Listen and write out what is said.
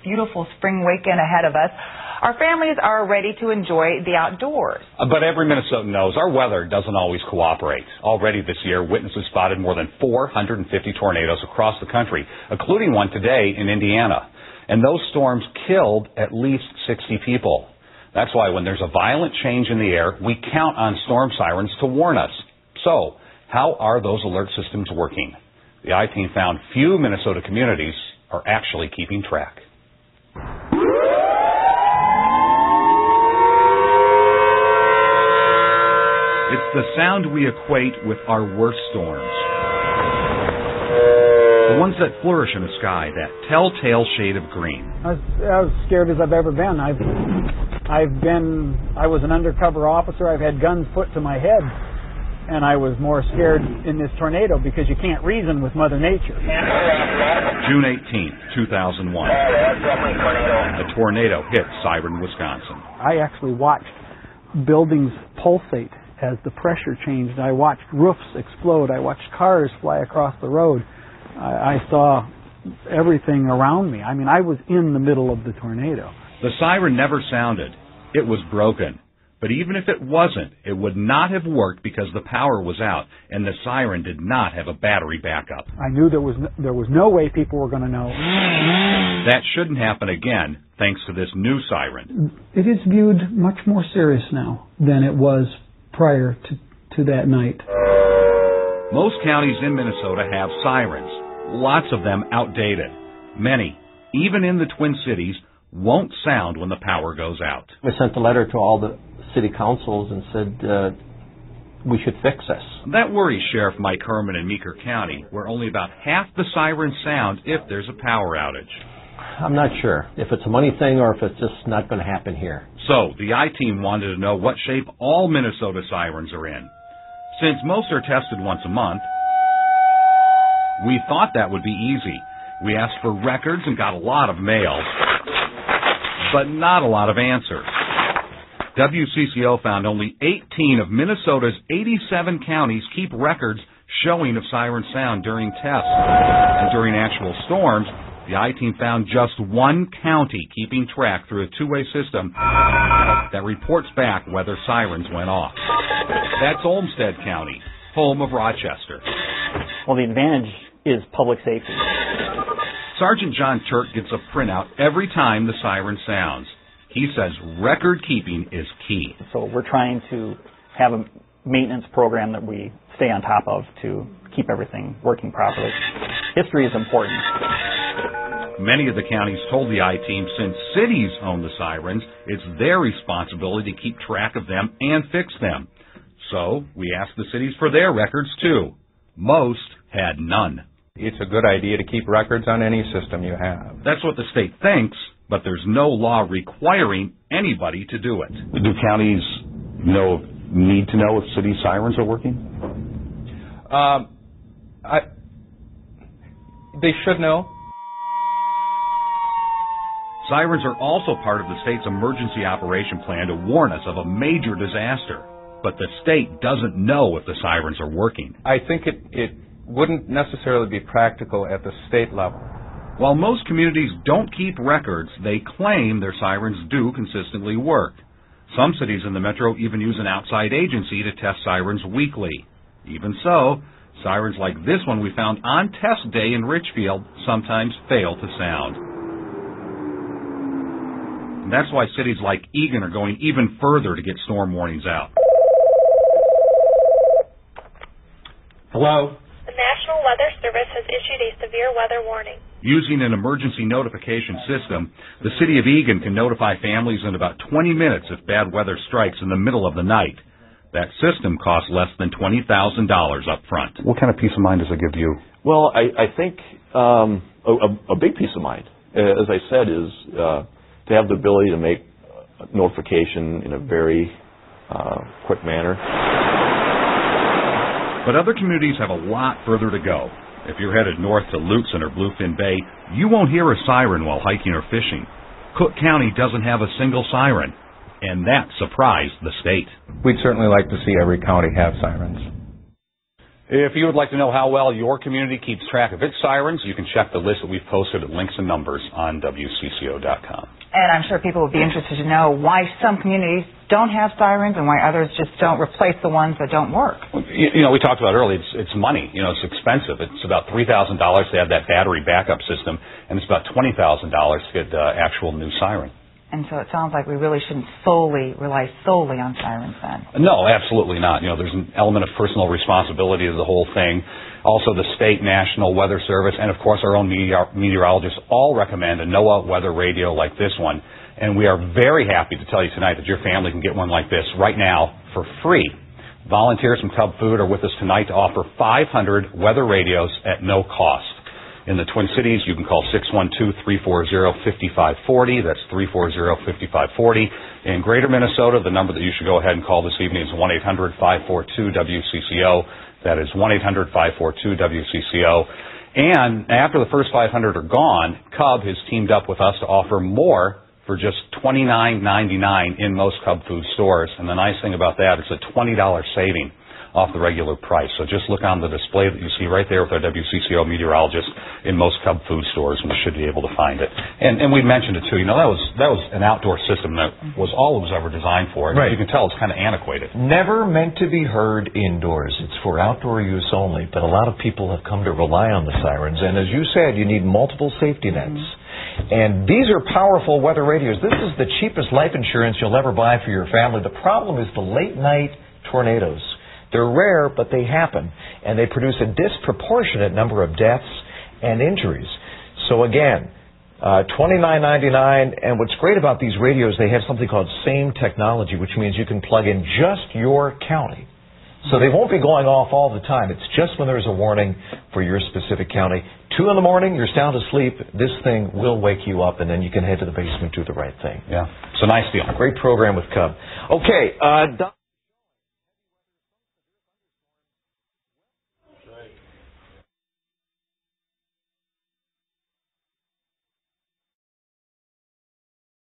beautiful spring weekend ahead of us, our families are ready to enjoy the outdoors. But every Minnesotan knows our weather doesn't always cooperate. Already this year, witnesses spotted more than 450 tornadoes across the country, including one today in Indiana. And those storms killed at least 60 people. That's why when there's a violent change in the air, we count on storm sirens to warn us. So, how are those alert systems working? The I-Team found few Minnesota communities are actually keeping track. It's the sound we equate with our worst storms. The ones that flourish in the sky, that telltale shade of green. I was scared as I've ever been. I was an undercover officer. I've had guns put to my head. And I was more scared in this tornado because you can't reason with Mother Nature. June 18th, 2001. A tornado hit Siren, Wisconsin. I actually watched buildings pulsate as the pressure changed. I watched roofs explode. I watched cars fly across the road. I saw everything around me. I mean, I was in the middle of the tornado. The siren never sounded. It was broken. But even if it wasn't, it would not have worked because the power was out and the siren did not have a battery backup. I knew there was no way people were going to know. That shouldn't happen again, thanks to this new siren. It is viewed much more serious now than it was prior to that night. Most counties in Minnesota have sirens, lots of them outdated. Many, even in the Twin Cities, won't sound when the power goes out. We sent a letter to all the city councils and said we should fix this. That worries Sheriff Mike Herman in Meeker County, where only about half the sirens sound if there's a power outage. I'm not sure if it's a money thing or if it's just not going to happen here. So, the I-Team wanted to know what shape all Minnesota sirens are in. Since most are tested once a month, we thought that would be easy. We asked for records and got a lot of mail, but not a lot of answers. WCCO found only 18 of Minnesota's 87 counties keep records showing of siren sound during tests. And during actual storms, the I-Team found just one county keeping track through a two-way system that reports back whether sirens went off. That's Olmsted County, home of Rochester. Well, the advantage is public safety. Sergeant John Turk gets a printout every time the siren sounds. He says record keeping is key. So we're trying to have a maintenance program that we stay on top of to keep everything working properly. History is important. Many of the counties told the I-Team since cities own the sirens, it's their responsibility to keep track of them and fix them. So we asked the cities for their records too. Most had none. It's a good idea to keep records on any system you have. That's what the state thinks, but there's no law requiring anybody to do it. Do counties need to know if city sirens are working? They should know. Sirens are also part of the state's emergency operation plan to warn us of a major disaster. But the state doesn't know if the sirens are working. I think it wouldn't necessarily be practical at the state level. While most communities don't keep records, they claim their sirens do consistently work. Some cities in the metro even use an outside agency to test sirens weekly. Even so, sirens like this one we found on test day in Richfield sometimes fail to sound. And that's why cities like Eagan are going even further to get storm warnings out. Hello? The National Weather Service has issued a severe weather warning. Using an emergency notification system, the city of Eagan can notify families in about 20 minutes if bad weather strikes in the middle of the night. That system costs less than $20,000 up front. What kind of peace of mind does it give you? Well, I think a big peace of mind, as I said, is to have the ability to make notification in a very quick manner. But other communities have a lot further to go. If you're headed north to Lutsen or Bluefin Bay, you won't hear a siren while hiking or fishing. Cook County doesn't have a single siren, and that surprised the state. We'd certainly like to see every county have sirens. If you would like to know how well your community keeps track of its sirens, you can check the list that we've posted at links and numbers on WCCO.com. And I'm sure people would be interested to know why some communities don't have sirens and why others just don't replace the ones that don't work. You know, we talked about earlier, it's money. You know, it's expensive. It's about $3,000 to have that battery backup system, and it's about $20,000 to get the actual new siren. And so it sounds like we really shouldn't rely solely on sirens then. No, absolutely not. You know, there's an element of personal responsibility to the whole thing. Also, the state, national weather service, and of course our own meteorologists all recommend a NOAA weather radio like this one. And we are very happy to tell you tonight that your family can get one like this right now for free. Volunteers from Cub Food are with us tonight to offer 500 weather radios at no cost. In the Twin Cities, you can call 612-340-5540. That's 340-5540. In Greater Minnesota, the number that you should go ahead and call this evening is 1-800-542-WCCO. That is 1-800-542-WCCO. And after the first 500 are gone, Cub has teamed up with us to offer more for just $29.99 in most Cub Food stores. And the nice thing about that is a $20 saving off the regular price. So just look on the display that you see right there with our WCCO meteorologist in most Cub Food stores, and you should be able to find it. And we mentioned it too. You know, that was an outdoor system that was all it was ever designed for. Right. You can tell it's kind of antiquated. Never meant to be heard indoors. It's for outdoor use only. But a lot of people have come to rely on the sirens. And as you said, you need multiple safety nets. And these are powerful weather radios. This is the cheapest life insurance you'll ever buy for your family. The problem is the late night tornadoes. They're rare, but they happen, and they produce a disproportionate number of deaths and injuries. So again, $29.99, and what's great about these radios, they have something called same technology, which means you can plug in just your county. So they won't be going off all the time. It's just when there's a warning for your specific county. 2 in the morning, you're sound asleep, this thing will wake you up, and then you can head to the basement, do the right thing. Yeah, it's a nice deal. Great program with Cub. Okay,